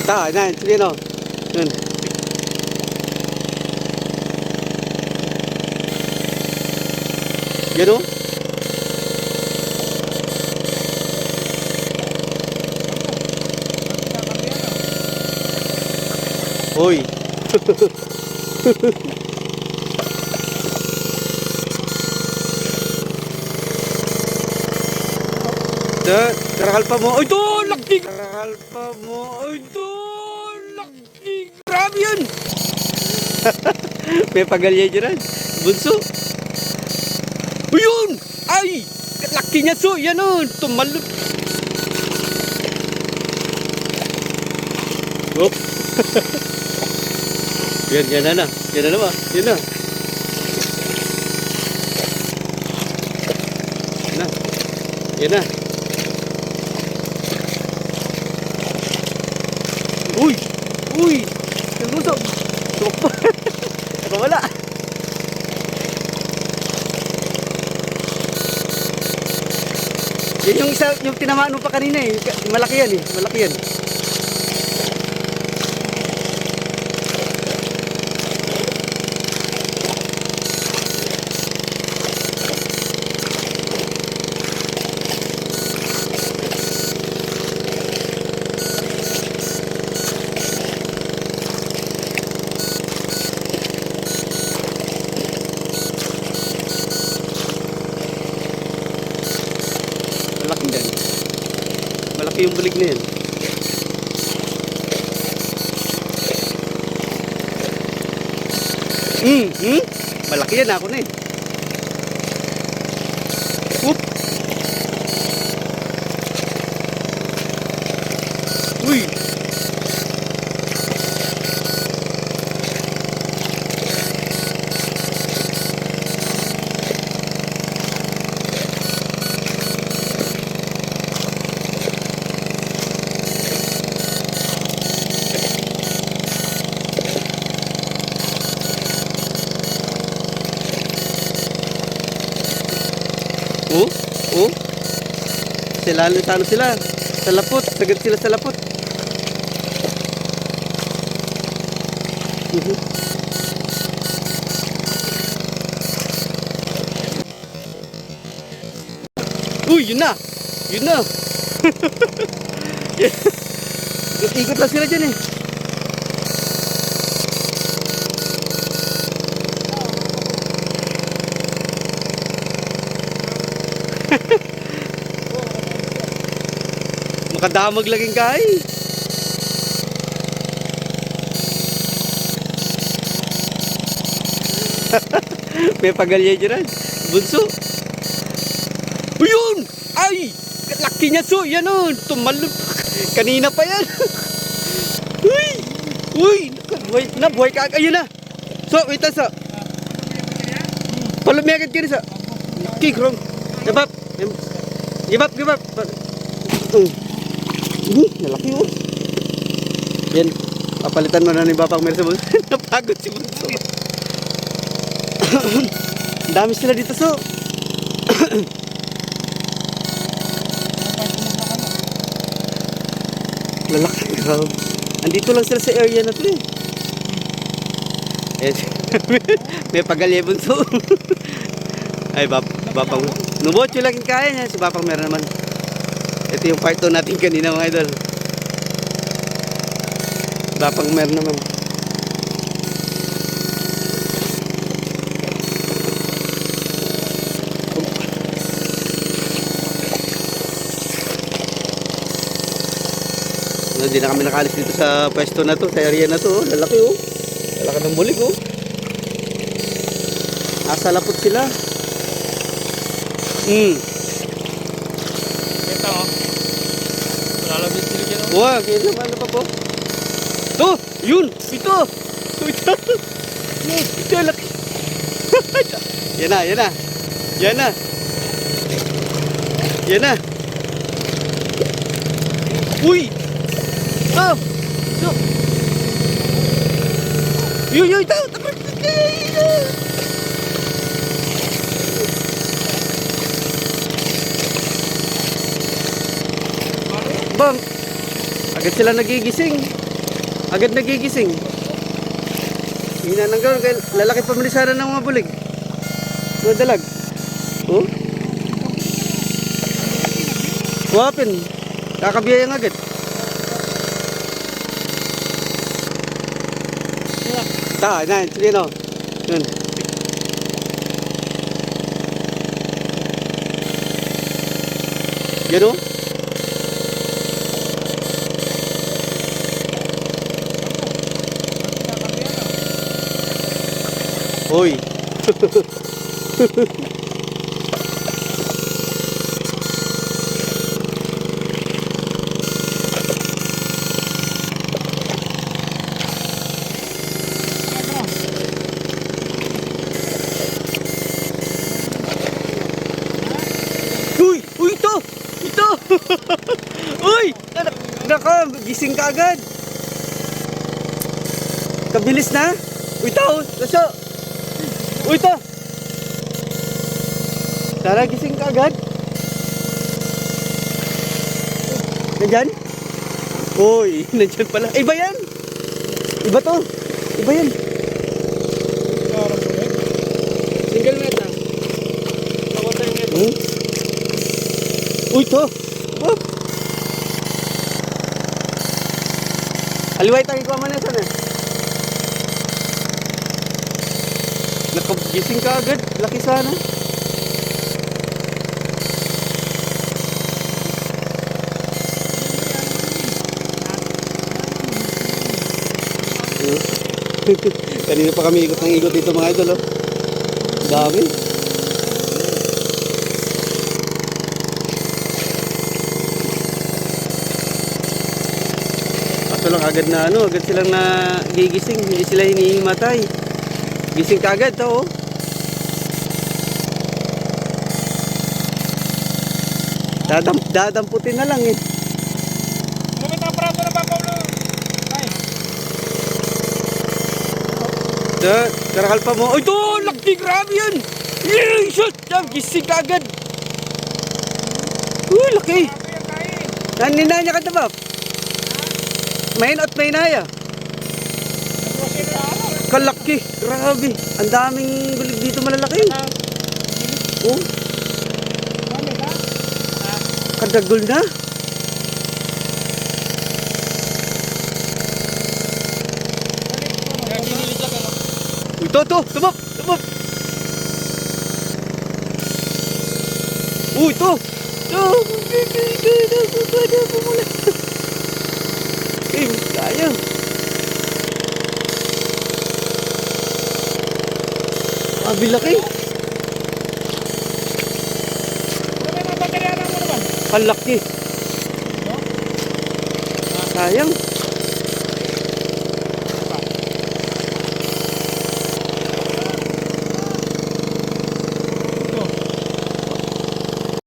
Ta, na, sige no. Yun. Yan o. Uy. Karakal pa mo. Ay, doon! Laki! Karakal pa mo. Ay, doon! Laki! Grabe yun! May pagalya dyan. Bunso. Ayun! Ay! Laki niya, so. Yan o. Tumalot. Oop. Yan na. Yan na naman. Yan na. Yan na. Uy! Uy! Nagluso! Tumakbo! Nakawala! Yan yung isa, yung tinamaan mo pa kanina eh. Malaki yan eh. Malaki yan. Malaki yung bulig na yan. Malaki yan ako na eh. Oop. Uy. Oh. Sila talo sila. Sa lapot. Sagad sila sa lapot. Uy, yun na. Yun na. Ikot lang sila dyan eh. Makadamag laging kay. May pagalya dyan. Bunso. Uyun! Ay! Laki niya so. Yan o. Tumalog. Kanina pa yan. Uy! Uy! Nabuhay ka. Ayun na. So, wait lang sa. Palumiyagad ka rin sa. Laki, krong. Give up. Give up. Nalaki oh. Yan, papalitan mo na ni Bapang Mercedes. Napagod si Bunso. Dami sila dito so. Lalaki grabe. Andito lang sila sa area na to eh. May pagalya Bunso. Ay Bapang. Nubotyo lang kaya niya. Si Bapang meron naman. Ito yung part 2 natin kanina mga idol. Bapang meron naman. Hindi na kami nakalis dito sa pwesto na to, sa area na to. Lalaki oh. Lalaki ng bulig oh. Asa lapot sila. Ito oh. Lalabit sila dyan oh. Wah, kaya naman pa po. To, yun, ito. Ito. Ito laki. Yan na. Uy. Oh. So. Yun, ito. Bang, agad sila nagigising. Agad nagigising. Hinananggal, lalaki pa sana ng mga bulig. Mga dalag. Oh? Wapin. Kakabiyayang agad. Na, sige no. Yun. Yan o. Hoy. Uy! Uy, ito! Ito! Uy! Naka, gising ka agad. Kabilis na. Uy, ito! Laso! Uy, ito! Tara, gising ka agad. Nandyan? Uy, nandyan pala. Iba yan! Iba to! Iba yan! Single net lang. Ako tayo net. Uy, to! Oh. Aliway tayo ko man na sana. Nakagising ka agad. Laki sana. Kanina pa kami ikot ng ikot dito mga idol. Oh. Dami. Kaso lang agad na agad silang nagigising. Hindi sila hinihimatay. Gising ka agad to. Oh. Dadamputin na lang eh. Lumit ang prato na babaw na. Ay. Karakal pa mo. Ay, ito! Laki! Grabe yan! Yay! Shot! Gising ka agad! Uy, laki! Naninaya ka na ba? Main at may naya. Kalaki! Grabe! Ang daming bulig dito malalaki. Oh! Kadagol na! Ito! Tumop! Ito! Kaya! Laki! Kalaki! Sayang!